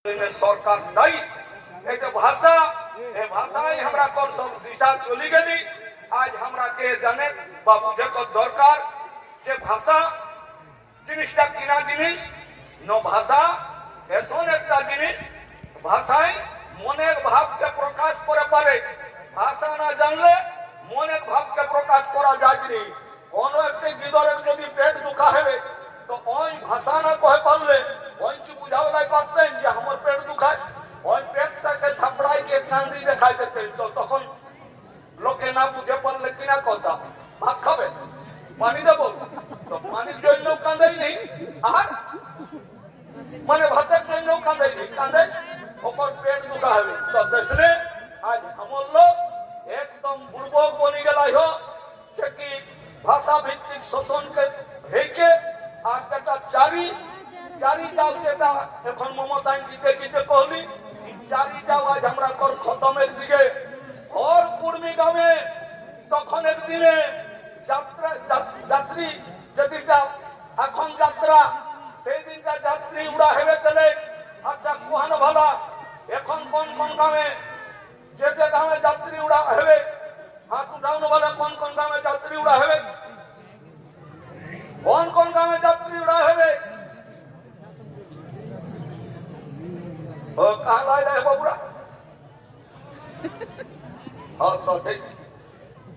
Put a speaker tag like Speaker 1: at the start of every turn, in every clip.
Speaker 1: सरकार नहीं भाषा भाषाई हमरा कर सब दिशा चली गई। आज हमरा के जाने बाबूजे को दरकार जे भाषा जिनिसटा किना जिनिस न भाषा एसन एकटा जिनिस भाषाई मने भाव के प्रकाश करे पारे। भाषा ना जानले मने भाव के प्रकाश करा जायনি। कोनो एकटी गिदरेर जदि पेट दुखा हेबे तो ओई भाषा ना कहे पारले ओई की बुझावलाई पारतेन जे हमर पेट दुखाय ओई पेटटाके थापड़ाई के कांदी देखाई देतेन। तो तखन लोके ना बुझे पारले किना কথা ভাত খাবে পানি দেব তো পানির জন্য কাঁদেই নেই আর মানে ভাতের জন্য কাঁদেই নেই কাঁদে ওপর পেট দুখা হবে। তো দেশে আজ আমার লোক একদম বুড়বক বনি গেলাই হো যে কি ভাষা ভিত্তিক শোষণকে হেকে আর যেটা চারিটাও যেটা এখন মমতায় গীতে গীতে কহলি এই চারিটাও আজ আমরা কর খতমের দিকে। और कुर्मी ग्रामे तखन एक दिने যাত্রী যেদিনটা এখন যাত্রা সেই দিনটা যাত্রী উড়া হেবে তেলে আচ্ছা কোহানো ভালা এখন কোন কোন গ্রামে যে গ্রামে যাত্রী উড়া হেবে হাত উঠানো ভালা কোন কোন গ্রামে যাত্রী উড়া হেবে কোন কোন গ্রামে যাত্রী উড়া হেবে ও কালাই রে বাবুরা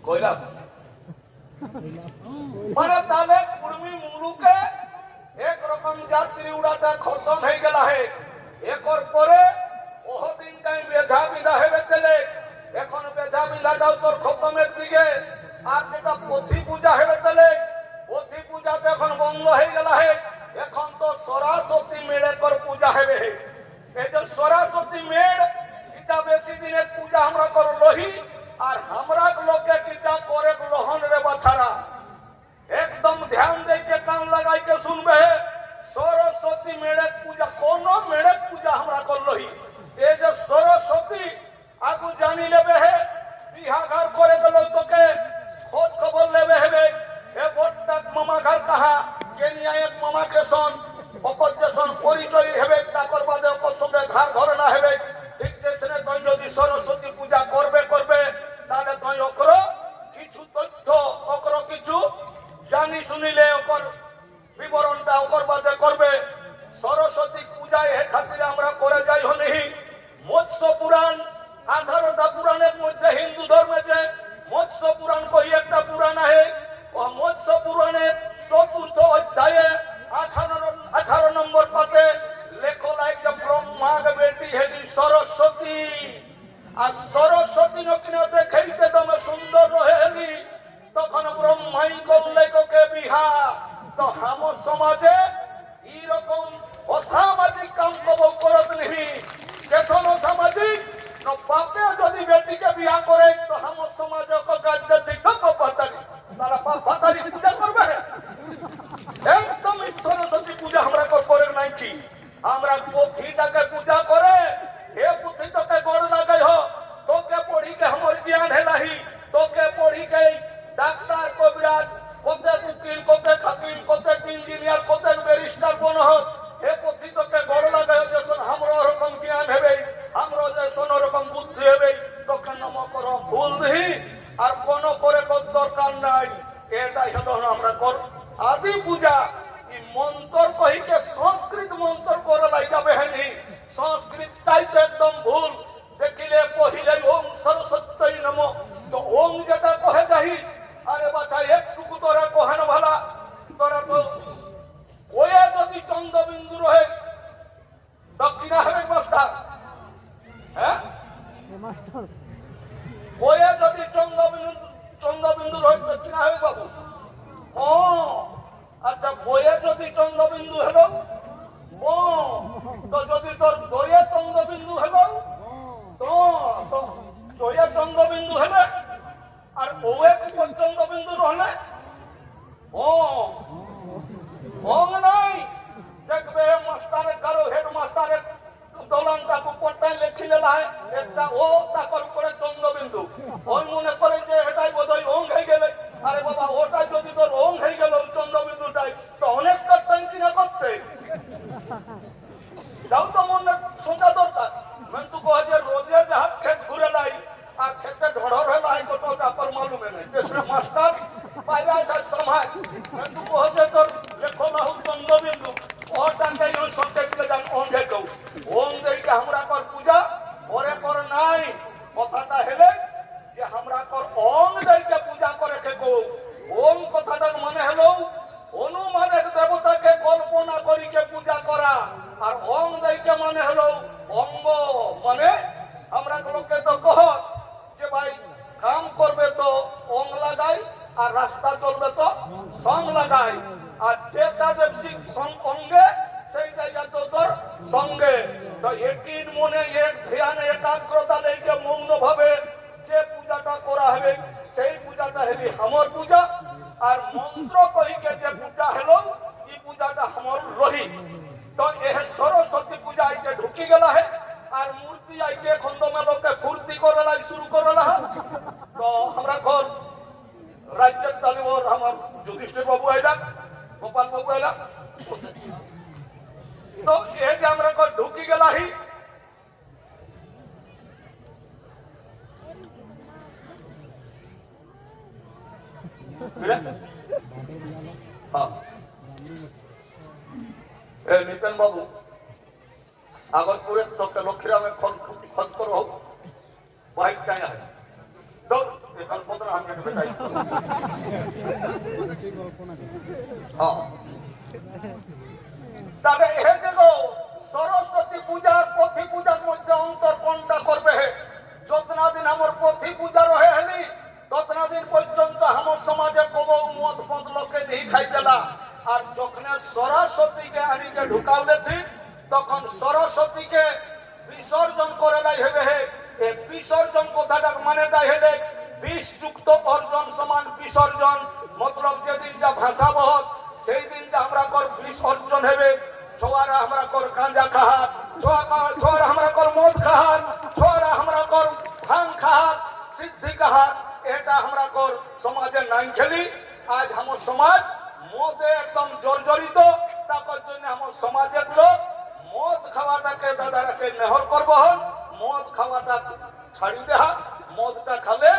Speaker 1: কৈলাস মানে তাহলে কুর্মী মুলুকে একরকম যাত্রী উড়াটা খতম হয়ে গেল হে একর পরে ওহ দিনটাই বেঝা বিধা হেবে তেলে এখন বেঝা বিধাটাও তোর খতমের দিকে। আর যেটা পথি পূজা হেবে তেলে পথি পূজাতে এখন বন্ধ হয়ে গেল হে এখন তো সরস্বতী মেড়ে কর পূজা হেবে। এই যে সরস্বতী মেড় এটা বেশি দিনের পূজা আমরা কর লহি আর हमरा লোকে কিটা করে লহন রে বাছারা একদম ধ্যান দেকে কান লাগাই के শুনবে। সরস্বতী মেড়ে পূজা কোন মেড়ে পূজা আমরা কর লহি এই যে সরস্বতী আগু জানি লেবে হে বিহা ঘর করে গেল তোকে খোঁজ খবর লেবে হেবে এ বড়টা মামা ঘর কাহা কেনিয়া এক মামা के सन অপর দেশন পরিচয় হেবে তাকর বাদে অপর সঙ্গে ঘর ঘর না হেবে। ঠিক দেশে তুই যদি সরস্বতী পূজা করবে তাহলে তুই অকর কিছু তথ্য অকর কিছু জানি শুনিলে অকর বিবরণটা অকর বাদে করবে। সরস্বতী পূজায় হে খাতিরে আমরা করে যাই হনি মৎস্য পুরাণ 18টা পুরাণের মধ্যে হিন্দু ধর্মে যে মৎস্য পুরাণ কই একটা পুরাণ আছে ও মৎস্য পুরাণের 4র্থ অধ্যায়ে 18 নম্বর পাতে লেখা আছে ব্রহ্মার বেটি হেলি সরস্বতী আর সরস্বতী নকিনা দেখাইতে দমে সুন্দর রহেলি তখন ব্রহ্মাই করলে কোকে বিহা। তো আমার সমাজে এইরকম অসামাজিক কাম কব করত নেহি কেসন অসামাজিক ন বাপে যদি বেটিকে বিয়া করে তো আমার সমাজে কাজে ঠিক পাতারি তারা পাতারি পূজা করবে একদম সরস্বতী পূজা আমরা করে নাই কি আমরা পুথিটাকে পূজা করে হে পুথি তোকে গড় লাগাই हो তোকে পড়ি के हमर ज्ञान हेलाही তোকে পড়ি के ডাক্তার কবিরাজ কোতে উকিল কোতে হাকিম কোতে ইঞ্জিনিয়ার কোতে ব্যারিস্টার কোন हो হে পুথি তোকে গড় লাগাই যেসন हमरो রকম জ্ঞান হেবে हमरो যেসন রকম বুদ্ধি হেবে তোকে নম করো ভুল দিহি আর কোন করে কত দরকার নাই। এটাই হলো আমরা কর আদি পূজা এই মন্ত্র কহিকে সংস্কৃত মন্ত্র করে লাই যাবে হেনি সংস্কৃতটাই তো একদম ভুল। দেখিলে পহিলে ওম সরস্বতী নমঃ তো ওম যেটা কহে যাইস আরে বাছা একটুকু তোরা কহেন ভালা তোরা তো ওয়া যদি চন্দ্রবিন্দু রহে দক্ষিণা হবে মাস্টার হ্যাঁ মাস্টার ওয়া যদি চন্দ্রবিন্দু রহে দক্ষিণা হবে বাবু ও আচ্ছা বইয়ে যদি চন্দ্রবিন্দু হলো ও তো যদি তোর দয়ে চন্দ্রবিন্দু হলো তো দয়ে চন্দ্রবিন্দু হলে আর ওয়ে চন্দ্রবিন্দু রহলে ও নাই দেখবে মাস্টারের কারো হেড মাস্টারের দলনটাকে উপরটাই লেখিলে না একটা ও তার উপরে চন্দ্রবিন্দু ওই মনে করে যে এটাই বোধহয় ওং হয়ে গেলে আরে বাবা ওটাই যদি তোর ওং হয়ে গেল চন্দ্রবিন্দুটাই তো অনেক করতেন কিনা করতে যাও তো মনে সোজা একই মনে এক ধ্যানে একাগ্রতা লেগে মৌন ভাবে যে পূজাটা করা হবে সেই পূজাটা হেলি আমার পূজা আর মন্ত্র কহিকে যে পূজা হলো এই পূজাটা আমার রহি তো এ সরস্বতী পূজা আইকে ঢুকি গেলা হে আর মূর্তি আইকে খন্ডমেলকে ফুর্তি করালাই শুরু করলা তো আমরা ঘর রাজ্যের তালিবর আমার যুধিষ্ঠির বাবু আইলা গোপাল বাবু আইলা তো এ যে আমরা ঘর ঢুকি গেলা হি নিতেন বাবু আগরপুরে তোকে লক্ষ্মীরামে খোঁজ করো হোক বাইক টাই না সরস্বতী পূজার পথি পূজার মধ্যে অন্তর কোনটা করবে যতনা দিন আমার পথি পূজা রহে হেলি ততনা দিন পর্যন্ত আমার সমাজে কবৌ মদ মদ লোকে নেই খাইতেলা আর যখন সরস্বতীকে আনিকে ঢুকাওলে ঠিক তখন সরস্বতীকে বিসর্জন করে লাই হবে এই বিসর্জন কথাটা মানেটাই হেলে বিষ যুক্ত অর্জন সমান বিসর্জন মতলব যেদিনটা ভাষা বহত সেই দিনটা আমরা কর বিষ অর্জন হবে ছোয়ারা আমরা কর গাঁজা খাহাত ছোয়ারা আমরা কর মদ খাহাত ছোয়ারা আমরা কর ভাং খাহাত সিদ্ধি খাহাত এটা আমরা কর সমাজে নাই খেলি আজ আমার সমাজ মদে একদম জর্জরিত তার জন্য আমার সমাজের লোক মদ খাওয়াটাকে দাদারাকে নেহর করবো হন মদ খাওয়াটা ছাড়ি দেহা মদটা খালে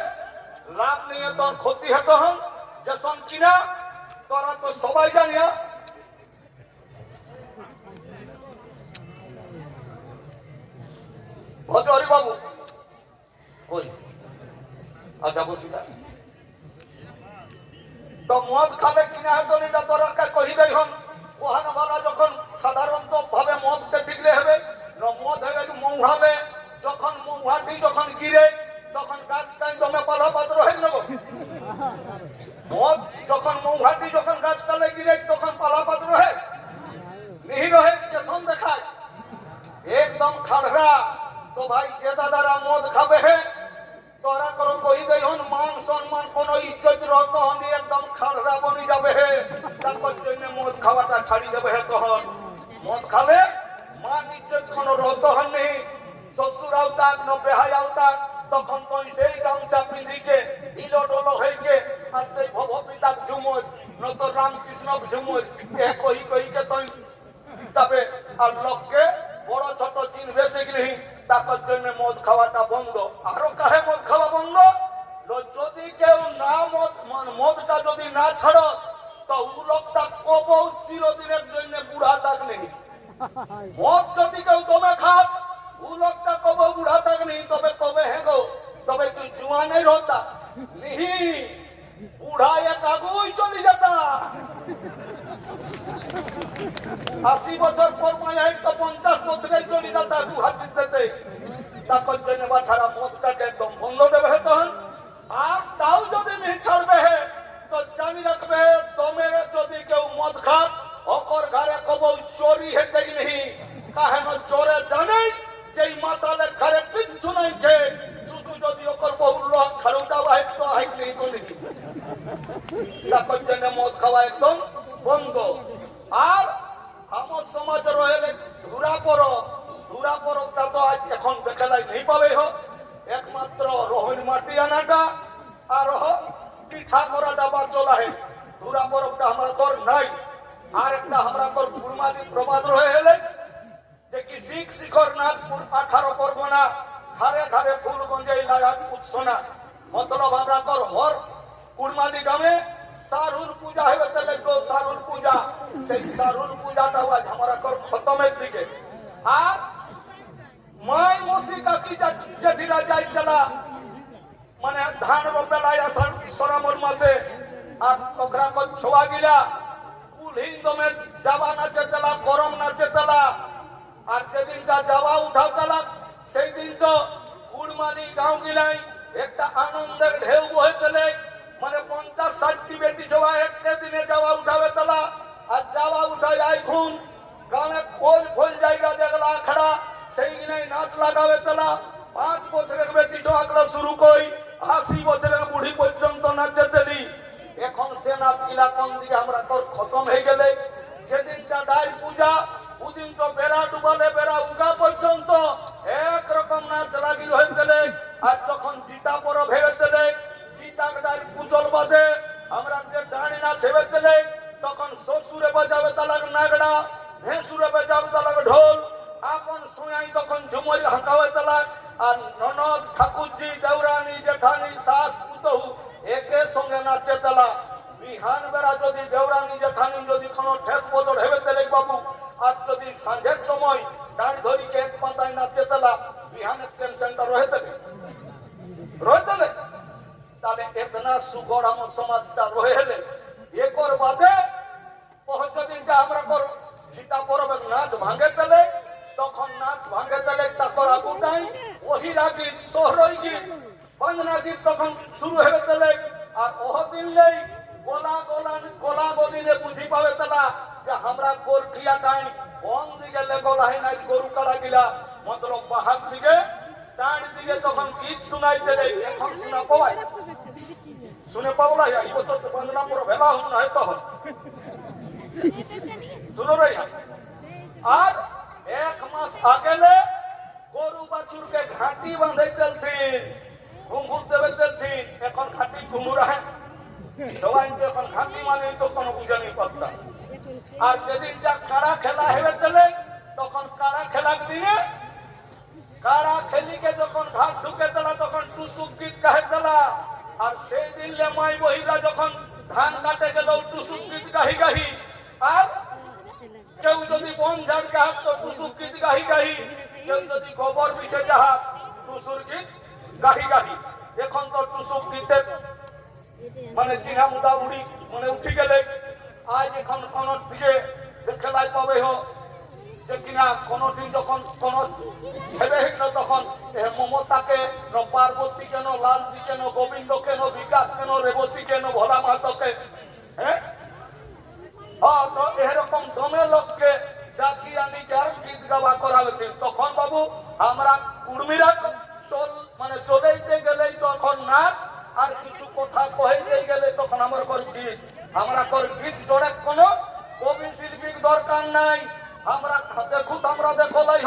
Speaker 1: লাভ নিয়ে তোর ক্ষতি হতো হন যেসন কিনা তোরা তো সবাই জানিয়া হরি বাবু ওই আচ্ছা বসিলা তো মদ খাবে কিনা হতো এটা তোরা কহি দেয় হন ওহানওয়ালা যখন সাধারণত ভাবে মদকে দিলে হবে মদ হবে মৌহাবে যখন মৌহাটি যখন গিরে তখন গাছটাই দমে পালা পাত্র হয়ে নেব মদ যখন মৌহাটি যখন গাছটালে গিরে তখন পালা পাত্র হয় নিহি রহে কেসন দেখায় একদম খাড়া তো ভাই যে দাদারা মদ খাবে হে তোরা করো কই দেই হন মান সম্মান কোন ইজ্জত রত হন একদম খাড়া বনি যাবে হে তারপর জন্য মদ খাওয়াটা ছাড়ি দেবে হে তখন মদ খাবে মান ইজ্জত কোন রত হন নেই শ্বশুর আওতাক ন বেহাই আওতাক তখন তো সেই গামছা পিঁধিকে হিলো ডলো হইকে আর সেই ভব পিতাক ঝুমুর নত রামকৃষ্ণ ঝুমুর এ কই কইকে তো তবে আর লোককে বড় ছোট চিনবে শিখলি তার জন্য মদ খাওয়াটা বন্ধ আরো কাহে মদ খাওয়া বন্ধ যদি কেউ না মদটা যদি না ছাড়ো তো ও লোকটা কব চিরদিনের জন্য বুড়া থাক নেই মদ যদি কেউ দমে খাত ও লোকটা কব বুড়া থাক নেই তবে কবে হেগো তবে তুই জুয়ানের হতা নিহি বুড়া এক আগুই চলে যেতা 80 বছর পর মায়া তো 50 বছরে চলে যেতা দু হাত দিতে তার জন্য বাছারা মদটাকে একদম বন্ধ দেবে তখন আর তাও যদি নি ছাড়বে তো জানি রাখবে দমের যদি কেউ মদ খাত অকর ঘরে কব চোরি হেতে নেই কাহেন চোরে জানে যেই মাতালের ঘরে কিচ্ছু নাই খে শুধু যদি অকর বহুল খারুটা বাহিত তো হাইট নেই তো নেই তার জন্য মদ খাওয়া একদম বন্ধ আর আমার সমাজ রয়েলে ধুরা পরবটা তো আজ এখন দেখালাই নেই পাবে হো একমাত্র রোহিণ মাটি আনাটা আর পিঠা করাটা বা চলা হে ধুরা পরবটা আমার তোর নাই আর একটা আমরা তোর কুরমাদি প্রবাদ রয়ে হেলে যে কি শিখ শিখর নাগপুর 18 পরগনা ঘরে ঘরে ফুল গঞ্জাই লাগা উৎসনা মতলব আমরা তোর হর কুরমাদি গ্রামে সারুল পূজা হবে তাহলে গো সারুল পূজা সেই সারুল পূজাটা আজ আমরা তোর খতমের দিকে আর মাই মসি কাকি জেঠিরা যাই চলা মানে ধান রোপেলাই আষাঢ় শ্রাবণ মাসে আর ওকরা কো ছোয়া গিলা কুলহি দমে যাবা নাচে চলা গরম নাচে চলা আর যেদিনটা যাওয়া উঠাও চলা সেই দিন তো কুড়মালি গাঁও গিলাই একটা আনন্দের ঢেউ বহে চলে মানে 50-60টি বেটি ছোয়া একটা দিনে যাওয়া উঠাবে চলা আর যাওয়া উঠাই আইখুন গানে খোল খোল জায়গা যেগুলা আখড়া সেই নাচ লাগাবে তালা 5 বছরের বেটি ছোয়াগুলো শুরু কই 80 বছরের বুড়ি পর্যন্ত নাচে তেলি এখন সে নাচ গিলা কোন দিকে আমরা তোর খতম হয়ে গেলে যেদিনটা ডাই পূজা ওদিন তো বেড়া ডুবালে বেড়া উগা পর্যন্ত একরকম নাচ লাগিল হয়ে গেলে আর যখন জিতা পরব ভেবে দিলে জিতা ডাই পুজল বাদে আমরা যে ডানি নাচ ভেবে দিলে তখন শ্বশুরে বাজাবে তালাক নাগড়া ভেঁসুরে বাজাবে তালাক ঢোল আপন সোয়াই তখন ঝুমরি হাঁকাবে তালাক আর ননদ ঠাকুরজি দেউরানি জেঠানি শাস পুতহু একে সঙ্গে নাচে তালা বিহান বেড়া যদি দেউরানি জেঠানি যদি কোনো ঠেস বদল হেবে তেলে বাবু আর যদি সন্ধ্যের সময় ডাঁড়ি ধরি এক পাতায় নাচে তালা বিহানের টেনশনটা রয়ে দেবে তাহলে এতনা সুগড় আমার সমাজটা রয়ে হেলে একর বাদে দিনটা আমরা কর জিতা পরবে নাচ ভাঙে তেলে তখন নাচ ভাঙে তেলে তারপর আগুটাই ওহিরা গীত সোহরই গীত বাংলা গীত তখন শুরু হয়ে তেলে আর ওহ দিনলেই গোলা গলিনে বুঝি পাবে তালা যে আমরা গোরখিয়া টাই কোন দিকে লেগলাই নাই গরু কাড়া গিলা মতলব বাহার দিকে ডান দিকে তখন গীত শুনাই দেবে এখন শোনা পাওয়াই শুনে পাবলা এই বছর তো বন্দনা পর ভেলা হন না তখন শুনো রে আর 1 মাস আগেলে গরু বাছুরকে ঘাটি বাঁধে চলছেন ঘুঙ্গুর দেবে চলছেন এখন ঘাটি ঘুমুরা সবাই তো এখন ঘাটি মানে তো কোনো বুঝে নেই পাত্তা আর যেদিনটা কাড়া খেলা হেবে চলে তখন কাড়া খেলার দিনে কাড়া খেলিকে যখন ঘাট ঢুকে দিলা তখন টুসুক গীত গাহে দিলা আর সেই দিন মাই বহিরা যখন ধান কাটে গেল টুসুক গীত গাহি আর কেউ যদি বন ঝাড় গাহাত তো টুসুক গীত গাহি কেউ যদি গোবর বিছে যাহাত টুসুর গীত গাহি এখন তো টুসুক গীতের মানে চিনা মুদা উড়ি মানে উঠি গেলে আজ এখন কোন দিকে খেলাই পাবে যে কিনা কোনদিন যখন কোন ভেবে হিল তখন মমতাকে পার্বতী কেন লালজি কেন গোবিন্দ কেন বিকাশ কেন রেবতী কেন ভোলা মাহাতকে হ্যাঁ তো এরকম দমে লোককে ডাকি আনি যার গীত গাওয়া করাবে তখন বাবু আমরা কুর্মীরা মানে চলেইতে গেলেই তখন নাচ আর কিছু কথা কইতে গেলে তখন আমার কর গীত আমরা কর গীত জোড়ে কোনো কবি শিল্পীর দরকার নাই আমরা দেখো লাই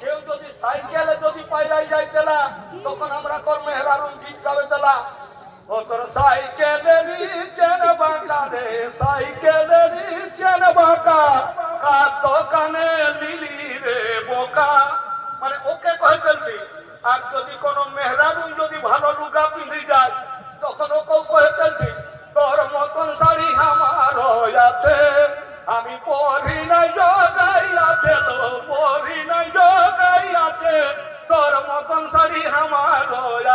Speaker 1: কেউ যদি সাইকেলে যদি পাইলাই যাইতেলা তখন আমরা কর মেহরারুন গীত গাবে দিলা ও তোর সাইকেলেরই চেন বাঁকা রে সাইকেলেরই চেন বাঁকা কার দোকানে লিলি রে বোকা মানে ওকে কয়ে ফেলবি আর যদি কোন মেহরারুন যদি ভালো লুগা পিঁধি যায় তখন ওকেও কয়ে ফেলবি তোর মতন শাড়ি আমার আছে আমি পরি নাই জগাই আছে পরি নাই জগাই আছে তোর মতন শাড়ি আমার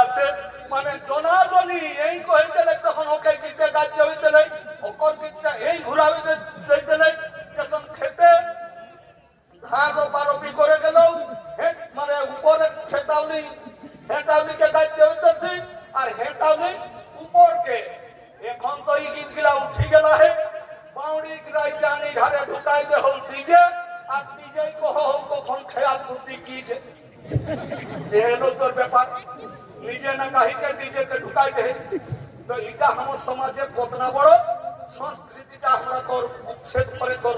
Speaker 1: আছে মানে জনাজনি এই কয়ে দিলে তখন ওকে গীতে গাইতে হইতে নেই ওকর গীতটা এই ঘুরাবি দিতে নেই যখন খেতে ধান পারবি করে গেল মানে উপরে হেটাউলিকে গাইতে হইতেছি আর হেটাউলি উপরকে এখন তো এই গীত গিলা উঠি গেল হে বাউড়ি গিলাই জানি ঘরে ঢুকাই দে হল ডিজে আর ডিজে কহ কখন খেয়াল খুশি কি যে এলো তোর ব্যাপার নিজে না গাহিকে ডিজেকে ঢুকাই দে তো এটা আমার সমাজে কতনা বড় সংস্কৃতিটা আমরা তোর উচ্ছেদ করে তোর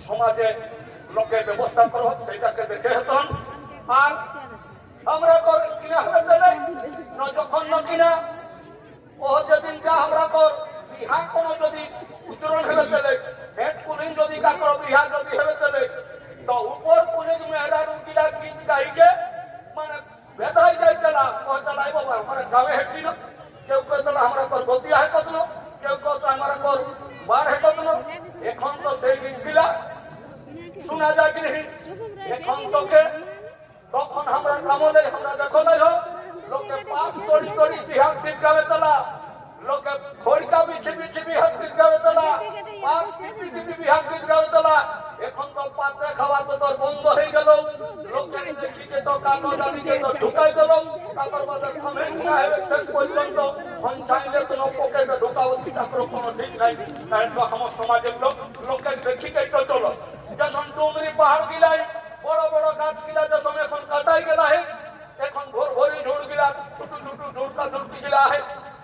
Speaker 1: সমাজে লোকের ব্যবস্থা করো সেটাকে দেখে হতন আর আমরা কর কিনা হবে তাহলে যখন না কিনা ও যেদিনটা আমরা কর বিহা কোনো যদি উচ্চারণ হবে তাহলে হেড কুলিং যদি কাকর বিহা যদি হবে তাহলে তো উপর কুলিং মেহরারু গিলা গীত গাইকে মানে বেদাই যাইতেলা কহতলাই বাবা মানে গাবে হেটি না কেউ কহতলা আমরা কর গতি হয় কতন কেউ কত আমরা কর বার হয় কতন এখন তো সেই গীত গিলা শোনা যায় কি नहीं এখন তোকে তখন আমরা আমলে আমরা দেখো নাই লোকে পাঁচ তড়ি বিহার গীত গাবে তলা লোকে খড়িকা বিছে বিহার গীত গাবে তলা পাঁচ টিপি বিহার গীত গাবে তলা এখন তো পাতে খাওয়া তো তোর বন্ধ হয়ে গেল লোকে দেখিকে তো কাগজ আনিকে তো ঢুকাই দিল তারপর বাজার কমেন্ট না হবে শেষ পর্যন্ত পঞ্চায়েতে তো পকেটে ঢুকাবো তারপর কোনো ঠিক নাই তো আমার সমাজের লোকে দেখিকে তো চলো যখন ডুমরি পাহাড় গিলাই বড় বড় গাছ গিলা যখন এখন কাটাই ढुकाई गया है এখন ভোর ভোরই ঝুড় গিলা ছুটু ছুটু ঝুড়কা ঝুড়কি গিলা है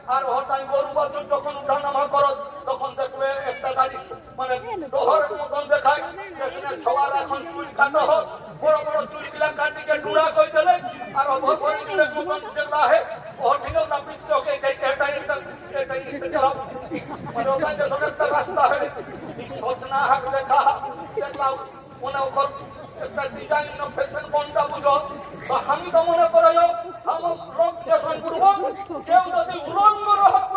Speaker 1: আর হটাই গরু বাছুর যখন উঠা নামা করত তখন দেখবে একটা গাড়ি মানে ডহরের মতন দেখায় যেখানে ছওয়ার এখন চুল কাটা হয় বড় বড় চুলগুলা কাটিকে ডুড়া কই দিলে আর ভোর ভোরই ঝুড়ের মতন যেগুলা है ওঠিল না পিছকে এটা চালাও মানে ওটা যে একটা রাস্তা হয় এই ছোচনা হাক দেখা সেগুলা মনে কর একটা ডিজাইন ফ্যাশন কোনটা বুঝো তো আমি তো মনে করি আমার লোক যেসন করবো কেউ যদি উলঙ্গ রহত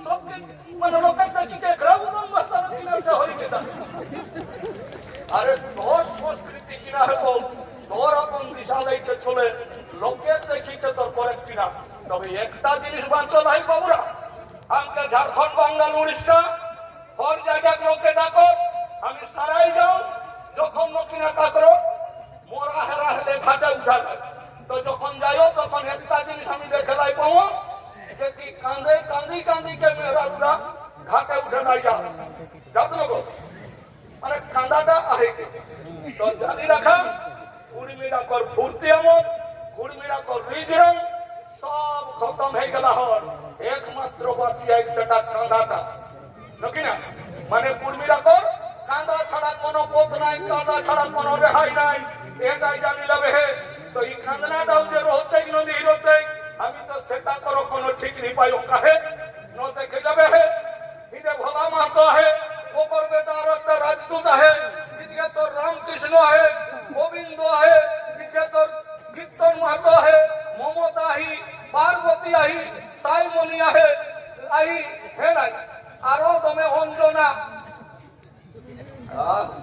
Speaker 1: সবকে মানে লোকের দেখিকে গ্রাম উলঙ্গ স্থান কিনা সে হইতে দেয় আরে তোর সংস্কৃতি কিনা হতো তোর আপন দিশা লাইতে চলে লোকের দেখিকে তোর করে কিনা তবে একটা জিনিস বাঁচো নাই বাবুরা আমাকে ঝাড়খণ্ড বাঙ্গাল উড়িষ্যা হর জায়গায় লোকে ডাকো আমি সারাই যাও যখন কিনা কাকরো মোরা হেরা হেলে ঘাটে উঠাবে তো যখন যাইও তখন একটা জিনিস আমি দেখলাই পাবো যে কি কান্দে কান্দি কান্দি কে মেয়েরা উড়া ঘাটে উঠে নাই যাও যাও মানে কান্দাটা আহে তো জানি রাখা কুড়মিরা কর ফুর্তি আমদ কুড়মিরা কর রিজরং সব খতম হয়ে গেল হর একমাত্র বাঁচিয়ে সেটা কান্দাটা নাকি না মানে কুড়মিরা কর কান্দা ছাড়া কোনো পথ নাই কান্দা ছাড়া কোনো রেহাই নাই এটাই জানি লবে হে তো এই কান্দনাটাও যে রহতে নদী রহতে আমি তো সেটা করো কোনো ঠিক নি পাই কাহে ন দেখে যাবে হে ইদে ভোলা মাহাতো হে ওপর বেটা আর একটা রাজদূত হে ইদিকে তোর রামকৃষ্ণ হে গোবিন্দ হে ইদিকে তোর কীর্তন মাহাতো হে মমতা আহি পার্বতী আহি সাইমনি আহে আহি হে নাই আরো তুমি অঞ্জনা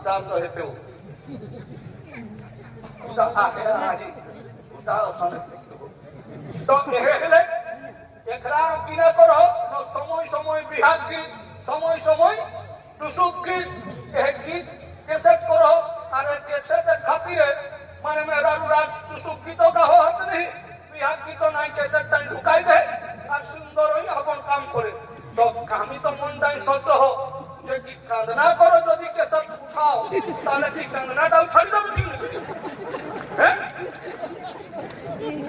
Speaker 1: দাম তো হেতেও উটা আখেরা আজি উটা ওখানে তো এহেলে একরার কিনা করো সময় সময় বিহাগ গীত সময় সময় টুসুক গীত এ গীত ক্যাসেট করো আর ক্যাসেটের খাতিরে মানে মেরা রাত টুসুক গীত গাহ হাত নেই বিহাগ গীত নাই ক্যাসেটটা ঢুকাই দে আর সুন্দর হই আপন কাম করে তো আমি তো মনটাই সহ্য হোক যে কি কান্দনা করো যদি ক্যাসেট উঠাও তাহলে কি কান্দনাটাও ছাড়ি দেবে ঠিক হ্যাঁ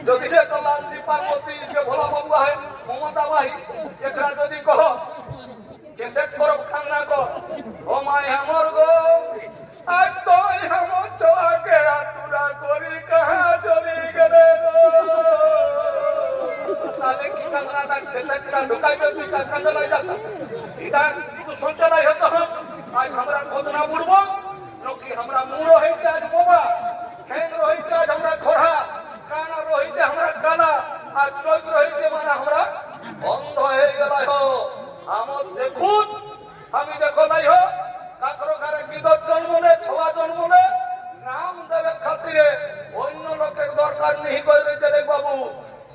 Speaker 1: যদি সে তো লালজি পার্বতী যে ভোলা বাবু আহে মমতা ভাই এছাড়া যদি কহ ক্যাসেট করো কান্না কর ও মাই আমার গো আজ তো আমার ছোয়াকে আতুরা করি কাহা চলে গেলে গো তাহলে কি কান্নাটা ক্যাসেটটা ঢুকাইবে তুই কান্দা লাই যাতা এটা কিন্তু সঞ্চনাই হতে হবে আজ আমরা ঘটনা বুড়ব নাকি আমরা মুড়ো হইতে আজ বোবা ঠ্যাং রহিতে আজ আমরা খোড়া কানা রহিতে আমরা কানা আর চৈত রহিতে মানে আমরা অন্ধ হয়ে গেল আমার দেখুন আমি দেখো নাই হো কাকর ঘরে বিগত জন্মলে ছোয়া জন্মলে নাম দেবে খাতিরে অন্য লোকের দরকার নেই কই রইতে রে বাবু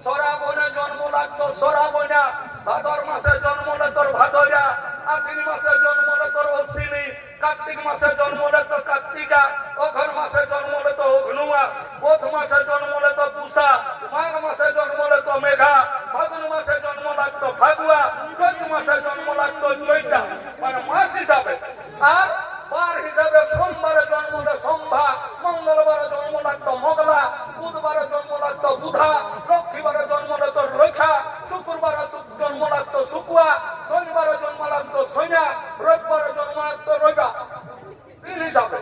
Speaker 1: সরাবনে জন্ম লাগতো সরাবনা ভাদর মাসে জন্মলে তোর ভাদরা আশ্বিন মাসে জন্মলে তোর অশ্বিনী কার্তিক মাসে জন্মলে তো কার্তিকা অঘন মাসে জন্মলে তো অঘনুয়া পৌষ মাসে জন্মলে তো পুষা মাঘ মাসে জন্মলে তো মেঘা ফাগুন মাসে জন্ম লাগতো ফাগুয়া চৈত মাসে জন্ম লাগতো চৈতা মানে মাস হিসাবে আর বার হিসাবে সোমবারে জন্মলে সম্ভা মঙ্গলবারে জন্ম লাগতো মগলা বুধবারে জন্ম লাগতো বুধা লক্ষ্মীবারে জন্ম লাগতো রেখা শুক্রবারে জন্ম লাগতো শুকুয়া শনিবারে জন্ম লাগতো সৈনা রবিবারে জন্ম লাগতো রবিবা এই হিসাবে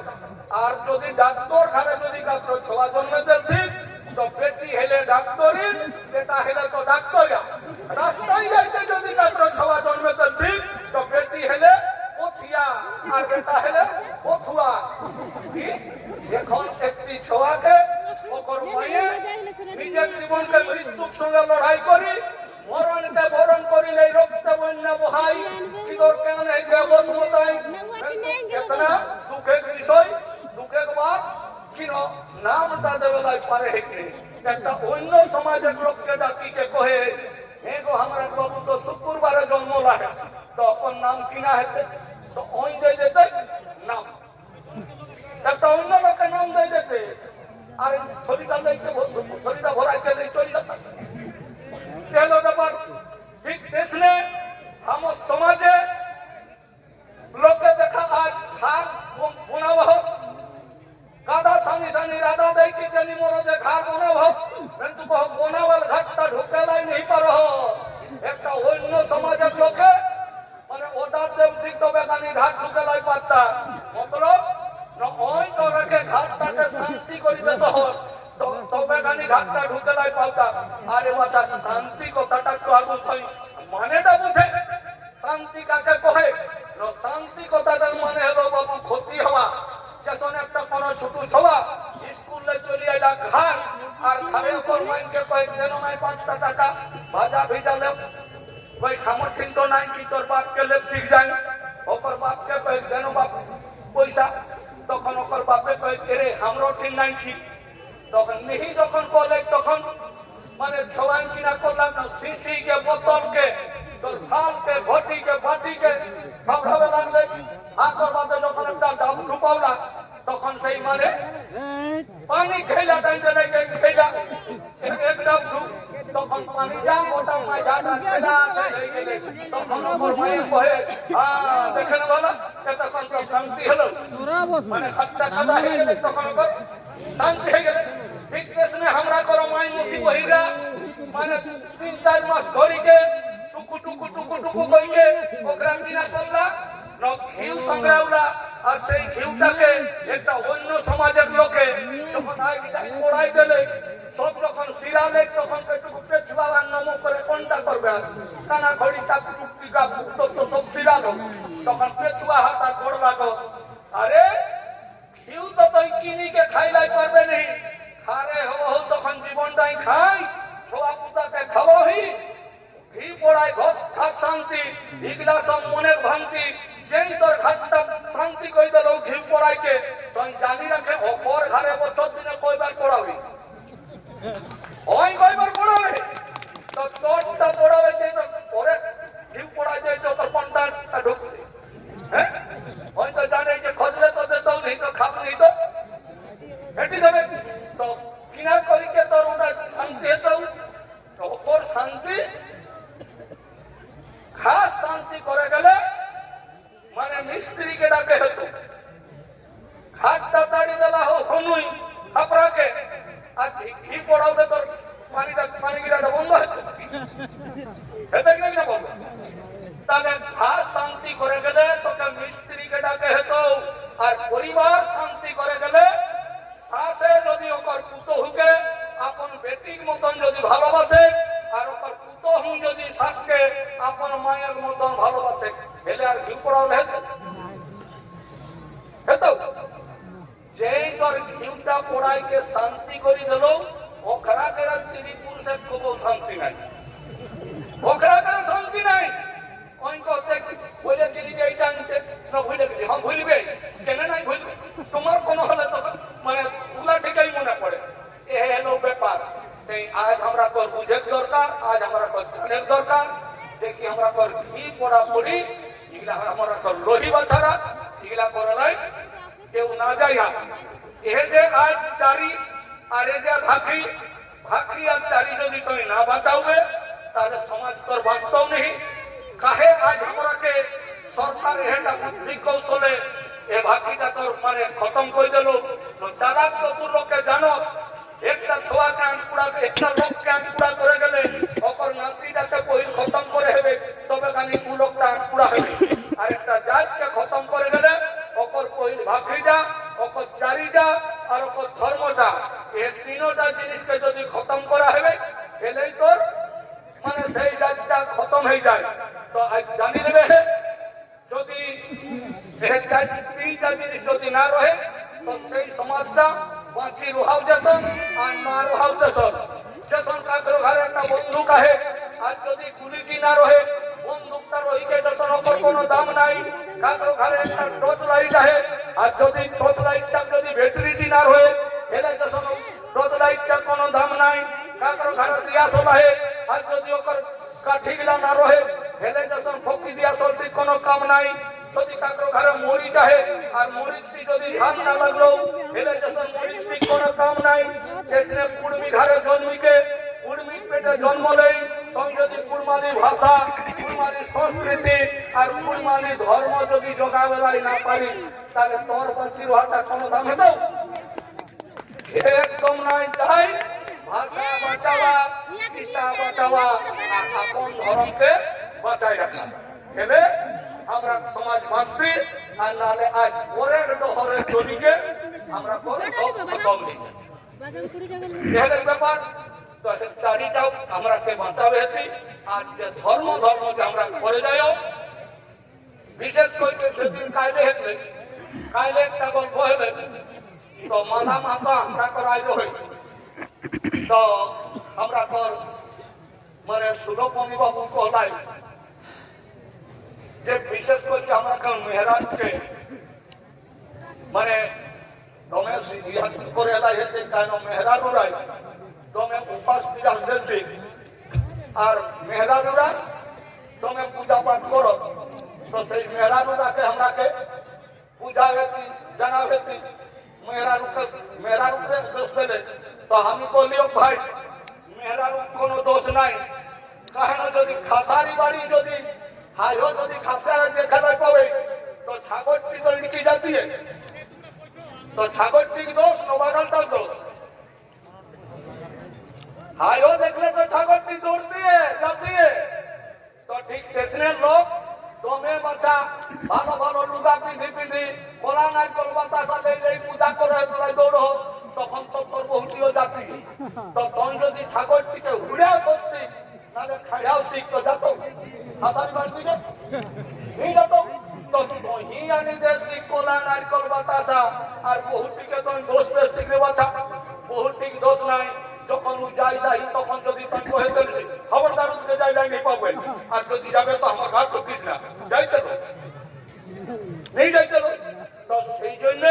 Speaker 1: আর যদি ডাক্তার ঘরে যদি কাতর ছোয়া জন্মে দেন ঠিক তো বেটি হেলে ডাক্তারি বেটা হেলে তো ডাক্তারা রাস্তায় যাইতে যদি কাতর ছোয়া জন্মে দেন ঠিক তো বেটি হেলে পথিয়া আর বেটা হেলে পথুয়া এখন একটি ছোয়াকে ওকর মায়ে নিজের জীবনকে মৃত্যুর সঙ্গে লড়াই করি মরণকে বরণ করিলে রক্তে বন্যা বহাই কিদর কেন এই ব্যবসমতাই এতনা দুঃখের বিষয় দুঃখের বাদ কিনো নামটা দেবেলাই পারে হেঁটে একটা অন্য সমাজের লোককে ডাকিকে কহে হে গো আমরা প্রভু তো শুক্রবারে জন্ম লাগে তখন নাম কিনা হেতে তো ওই দিয়ে যেতে নাম একটা অন্য লোকের নাম দিয়ে যেতে আর শরীরটা দেখতে শরীরটা ভরাইতে চলে যেতাম তেলো ব্যাপার ঠিক দেশে আমার সমাজে লোকে দেখা আজ হার বোনাবহ গাদা সানি সানি রাধা দেখি জানি মরদে ঘর বোনাবহ কিন্তু কোনাওয়াল ঘাটটা ঢুকেলাই নেই পারো একটা অন্য সমাজের লোকে মানে ওটা দেব ঠিক তবে গানি ঘাট ঢুকেলাই পারতা মতলব ওই তোরাকে ঘাটটাকে শান্তি করে দিতে হল তবে গানি ঘাটটা ঢুকেলাই পাওতা আরে বাচ্চা শান্তি কথাটা তো আগুন তুই মানেটা বুঝে শান্তি কাকে কহে শান্তি কথাটার মানে হলো বাবু ক্ষতি হওয়া যেমন একটা কোনো ছোট ছোয়া স্কুলে চলে আইলা খান আর খালের উপর মাইনকে কয়েক দেন নাই 5টা টাকা ভাজা ভিজালে ওই খামর কিন্তু নাই কি তোর বাপকে লেপ শিখ যায় ওকর বাপকে কয়েক দেন বাপ পয়সা তখন ওকর বাপে কয়েক এরে আমরও ঠিক নাই কি তখন নিহি যখন বলে তখন মানে সবাই কিনা করলাম না সিসি কে বোতলকে তোর থালকে ঘটিকে বাটিকে ভাবে লাগলে আগর বাদে যখন একটা ডাব ঢুকাওলা তখন সেই মানে পানি খেলা টাইম লেগে খেলা এক ডাব ঢুক তখন পানি যা মোটা মাঝাটা খেলা চলে গেলে তখন ওপর মাই কহে দেখেন বলো তখন তো শান্তি হলো মানে খট্টা খাদা হয়ে গেলে তখন ওপর শান্তি হয়ে গেলে ঠিক দেশে আমরা করো মাই মুসি বহিরা মানে 3-4 মাস ধরিকে টুকু টুকু টুকু টুকু কইকে ওকরা কিনা করলা ঘিউ সংগ্রাহলা আর সেই ঘিউটাকে একটা অন্য সমাজের লোকে যখন পড়াই দিলে সব যখন সিরালে তখন একটু পেছুয়া আর নমক করে কোনটা করবে আর কানা খড়ি চাপ টুকটিকা পুক্ত তো সব সিরালো তখন পেছুয়া হাত আর গোড় লাগো আরে ঘিউ তো তুই কিনিকে খাইলাই পারবে নেই আরে হো তখন জীবনটাই খাই ছোয়া পুতাকে খাবহি ঘি পড়াই ঘস ঘাস শান্তি ইগলা সব মনের ভ্রান্তি যেই তোর ঘাটটা শান্তি কই দিল ঘি পড়াইকে তুই জানি রাখে ওপর ঘরে বছর দিনে কয়বার পড়াবি ওই কয়বার পড়াবে তো তোরটা পড়াবে যে তো পরে ঘি পড়াই দেয় তো তোর পন্ডাটা ঢুকবে হ্যাঁ ওই তো জানে যে খজলে তো দেতেও নেই তো খাব নেই তো এটি দেবে তো কিনা করিকে তোর ওটা শান্তি হতো ওপর শান্তি খাস শান্তি করে গেলে মানে মিস্ত্রিকে ডাকে হতো ঘাটটা তাড়ি দেলা হোক হনুই আপনাকে আর ঘি পড়াওতে তোর পানি গিরাটা বন্ধ হতো হেতে কিনা কিনা বলবো তাহলে খাস শান্তি করে গেলে তোকে মিস্ত্রিকে ডাকে হতো আর পরিবার শান্তি করে গেলে শাসে যদি ওকর পুতহুকে আপন বেটির মতন যদি ভালোবাসে আর ওকর পুতহু যদি শাসকে আপন মায়ের মতন ভালোবাসে হেলে আর ঘি পড়ালে হেতো যেই তোর ঘিউটা পড়াইকে শান্তি করে দিল ওখরা করে তিনি পুরুষের খুব শান্তি নাই ওখরা করে শান্তি নাই ওই কথা বলেছিলি যে এইটা আনতে না ভুলে গেলি হ্যাঁ ভুলবে কেন নাই ভুলবে তোমার কোনো হলে তো মানে উলা ঠিকই মনে পড়ে এ হলো ব্যাপার তাই আজ আমরা তোর বুঝের দরকার আজ আমরা তোর জানের দরকার যে কি আমরা তোর ঘি পড়া পড়ি এগুলা আমরা তোর লোহি বাছারা এগুলা করে নাই কেউ না যাই এ যে আজ চারি আর এ যে ভাকরি আর চারি যদি তুই না বাঁচাবে তাহলে সমাজ তোর বাঁচতেও নেই কাহে আজ আমরাকে সরকার এটা বুদ্ধি কৌশলে এ ভাকরিটা তোর মানে খতম করে দিল তো চালাক চতুর লোকে জানো একটা ছোয়াকে আনকুড়াকে একটা লোককে আনকুড়া করে গেলে ওকর নাতিটাকে পহিল খতম করে হবে তবে খানি দু লোকটা আনকুড়া হবে আর একটা জাতকে খতম করে গেলে ওকর পহিল ভাকরিটা ওকর চারিটা আর ওকর ধর্মটা এই তিনটা জিনিসকে যদি খতম করা হবে এলেই তোর মানে সেই জাতিটা খতম হয়ে যায় তো আজ জানি নেবে যদি তিনটা জিনিস যদি না রহে তো সেই সমাজটা বাঁচি রুহাও যেসন আর না রুহাও যেসন যেসন কাকর ঘরে একটা বন্দুক আহে আর যদি গুলিটি না রহে বন্দুকটা রহিকে যেসন ওপর কোনো দাম নাই কাকর ঘরে একটা টর্চ লাইট আহে আর যদি টর্চ লাইটটা যদি ব্যাটারিটি না রহে এলে যেসন টর্চ লাইটটা কোনো দাম নাই কাকর ঘরে দিয়াশল আহে আর যদি ওকর কাঠিগুলা না রহে হেলে যেসন ফকি দিয়াশলটি কোনো কাম নাই যদি কাকর ঘরে মরিচ আহে আর মরিচটি যদি ধান না লাগলো হেলে যেসন মরিচটি কোনো কাম নাই যেসনে কুড়মি ঘরে জন্মিকে কুড়মি পেটে জন্ম নেই তুই যদি কুড়মালি ভাষা কুড়মালি সংস্কৃতি আর কুড়মালি ধর্ম যদি জোগাবেলায় না পারিস তাহলে তোর বাঁচি রোহাটা কোনো দাম হতো একদম নাই তাই ভাষা বাঁচাওয়া, দিশা বাঁচাওয়া আর আপন ধর্মকে বাঁচাই রাখা হেলে আমরা সমাজ বাঁচবি। আর নাহলে আজ পরের ডহরের জমিকে আমরা সব খতম দিই ব্যাপার। তো চারিটাও আমরা বাঁচাবে হেতি। আর যে ধর্ম যে আমরা করে যাই বিশেষ করে সেদিন কাইলে হেতলে কাইলে একটা গল্প হেলে তো মাথা মাথা আমরা করাই রই। তো আমরা তোর মানে সুরপমি বাবু কলাই যে বিশেষ করে আমরা কারণ মেহরাজকে মানে তুমি করে এলাই হেতে কেন মেহরাজুরাই তুমি উপাস বিরাজ দিয়েছি আর মেহরাজুরা তুমি পূজা পাঠ করো। তো সেই মেহরাজুরাকে আমরাকে পূজা হেতি জানা হেতি মেহরাজুকে দোষ দেবে। তো আমি বলিও ভাই মেহরাজুর কোনো দোষ নাই। কারণ যদি খাসারি বাড়ি যদি হাইও যদি খাসারা দেখা নাই পাবে তো ছাগলটি তো ইনকি জাতি তো ছাগলটির দোষ নবাগানটার দোষ। হাইও দেখলে তো ছাগলটি দৌড় দিয়ে জাতি তো ঠিক তেসনে লোক দমে বাচ্চা ভালো ভালো লুগা পিঁধি কোলা নাই কলবাতা সাথে এই পূজা করে তোলাই দৌড় তখন তো তোর বহুটিও জাতি। তো তুই যদি ছাগলটিকে উড়াও করছিস নাহলে খাইয়াও শিখ তো যাত হাসারি বাড়ি দিকে এই যাত তো তুই আনি দে শিখ কোলা নারকল বাতাসা আর বহুটিকে তুই দোষ দে শিখলে বাচ্চা বহুটিক দোষ নাই। যখন যাই তখন যদি তুই কহে দিস খবরদার উঠতে যাই নাই পাবেন। আর যদি যাবে তো আমার ঘাট করতিস না যাইতে নেই যাইতে। তো সেই জন্য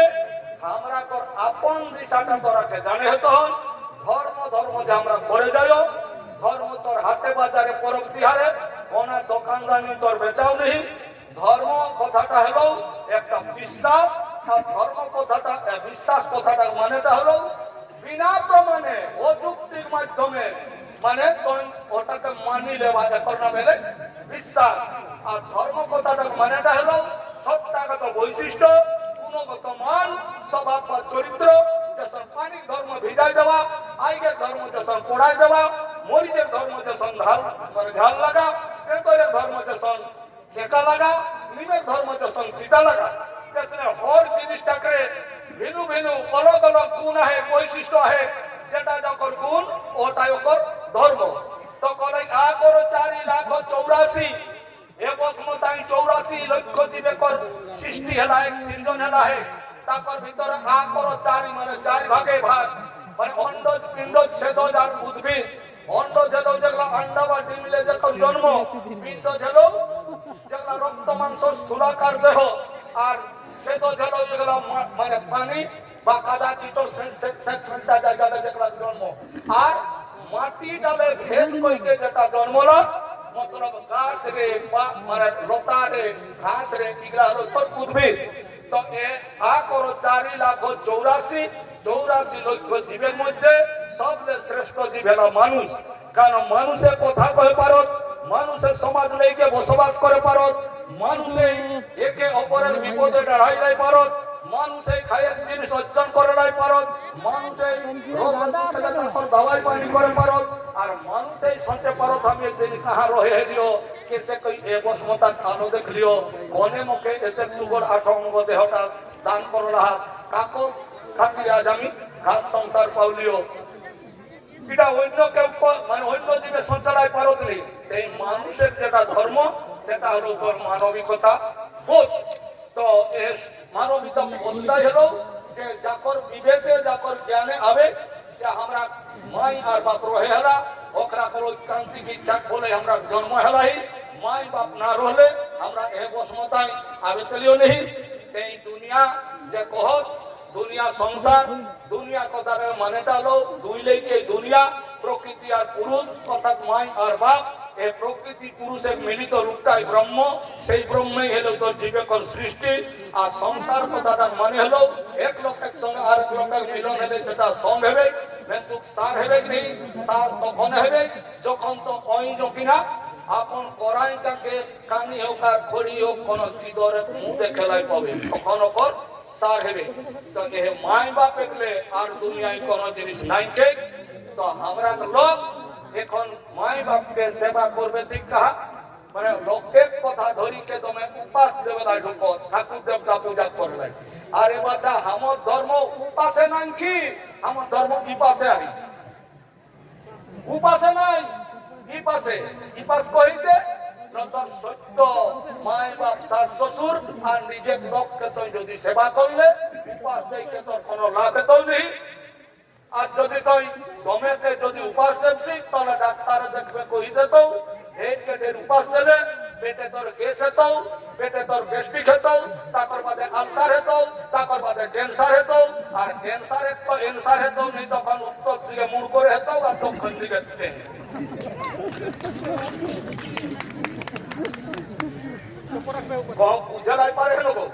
Speaker 1: আমরা তোর আপন দিশাটা তোরাকে জানে তখন ধর্ম যে আমরা করে যাইও ধর্ম তোর হাটে বাজারে পরব তিহারে কোনা দোকানদানি তোর বেচাও নেই। ধর্ম কথাটা হলো একটা বিশ্বাস আর ধর্ম কথাটা বিশ্বাস কথাটা মানেটা হলো বিনা প্রমাণে অযুক্তির মাধ্যমে মানে ওটাকে মানি লেবা এখন না মেলে বিশ্বাস। আর ধর্ম কথাটা মানেটা হলো সত্তাগত বৈশিষ্ট্য গুণগত মান স্বভাব বা চরিত্র যেসব পানির ধর্ম ভিজাই দেওয়া আইগের ধর্ম যেসব পড়াই দেওয়া মরিচের ধর্ম যেসন মানে ঝাল লাগা তেতরের ধর্ম যেসন চেকা লাগা নিমের ধর্ম যেসন পিতা লাগা তেসনে হর জিনিসটাকে ভিন্ন ভিন্ন অলগ অলগ গুণ আহে বৈশিষ্ট্য আহে যেটা যখন গুণ ওটাই ওকর ধর্ম। তো কলে আ করো 4,84,000 এ বসমতাই 84 লক্ষ জীবেকর সৃষ্টি হেলা এক সৃজন হেলা হে তাকর ভিতরে আ করো 4 মানে 4 ভাগে ভাগ মানে অন্ডজ পিণ্ডজ ছেদজ আর উদ্ভিদ। অন্ড যেলো যেগুলো আন্ডা বা ডিমলে যখন জন্ম পিণ্ড যেলো যেগুলো রক্ত মাংস স্থূলাকার দেহ আর ছেদ যেলো যেগুলো মানে পানি বা কাদা কিচড় সেটা জায়গাতে যেগুলো জন্ম আর মাটি ডালে ভেদ কইতে যেটা জন্মলো মতলব গাছ রে মানে লতা রে ঘাস রে এগুলা হলো তোর উদ্ভিদ। তো এ আ করো 4,84,84 লক্ষ জীবের মধ্যে সবচেয়ে শ্রেষ্ঠ জীব হলো মানুষ। কারণ মানুষের কথা কয়ে পারত মানুষের সমাজ লইকে বসবাস করে পারত মানুষে একে অপরের বিপদে দাঁড়াই নাই পারত মানুষে খায়ের জিনিস অর্জন করে নাই পারত মানুষে দাওয়াই পানি করে পারত আর মানুষে সঞ্চে পারত আমি একদিন কাহা রহে দিও কেসে কই এ বসমতা খানো দেখলিও কোনে মুখে এতে সুগর আঠঙ্গ দেহটা দান করলা কাকো খাতির আজ আমি ঘাস সংসার পাউলিও এটা অন্য কেউ মানে অন্য জীবে সঞ্চারাই পারত নেই। এই মানুষের যেটা ধর্ম সেটা হলো তোর মানবিকতা বোধ। তো এ মানবিকতা বোধটাই হলো যে যাকর বিবেকে যাকর জ্ঞানে আবে যে আমরা মাই আর বাপ রহে হেলা ওকরা কোনো ক্রান্তিক ইচ্ছা বলে আমরা জন্ম হেলাই মাই বাপ না রহলে আমরা এ বসমতায় আবে তেলিও নেই। এই দুনিয়া যে কহত দুনিয়া সংসার দুনিয়া কথার মানেটা হলো দুই লেকে দুনিয়া প্রকৃতি আর পুরুষ অর্থাৎ মাই আর বাপ এই প্রকৃতি পুরুষের মিলিত রূপটাই ব্রহ্ম সেই ব্রহ্মই হলো তোর জীবেকর সৃষ্টি। আর সংসার কথাটা মানে হলো এক লোকের সঙ্গে আর এক লোকের মিলন হলে সেটা সং হবে কিন্তু সার হবে নেই সার তখন হবে যখন তো ওই কিনা আপন করাইটাকে কানি হোক আর খড়ি হোক কোন কিদরে মুখে খেলাই পাবে তখন ওপর সার হবে। তো এ মাই বাপ একলে আর দুনিয়ায় কোন জিনিস নাই কে তো আমরা লোক এখন মাই বাপকে সেবা করবে ঠিক কাহা মানে লোকের কথা ধরিকে তুমি উপাস দেবে না ঢুকো ঠাকুর দেবতা পূজা করবে আরে বাচ্চা আমার ধর্ম উপাসে নাই কি আমার ধর্ম কি পাশে আই উপাসে নাই কি পাশে কি পাশ কইতে তোর সত্য মাই বাপ শাশ শ্বশুর আর নিজের লোককে তুই যদি সেবা করলে উপাস দেখে তোর কোনো লাভ তো নেই আর যদি তুই গমেতে যদি উপাস দেখছিস তাহলে ডাক্তার দেখবে কইতে তো ঢের ঢের উপাস দিলে পেটে তোর গ্যাস হেত পেটে তোর গ্যাস্ট্রিক হেত তারপর বাদে আলসার হেত তারপর বাদে ক্যান্সার হেত আর ক্যান্সার হেত এনসার হেত নেই তখন উত্তর দিকে মুড় করে হেত আর দক্ষিণ দিকে বুঝে নাই পারে লোক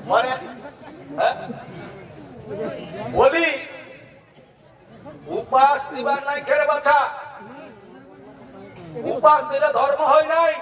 Speaker 1: মানে বলি উপাস দিবার নাই খেরে বাছা উপাস দিলে ধর্ম হয় নাই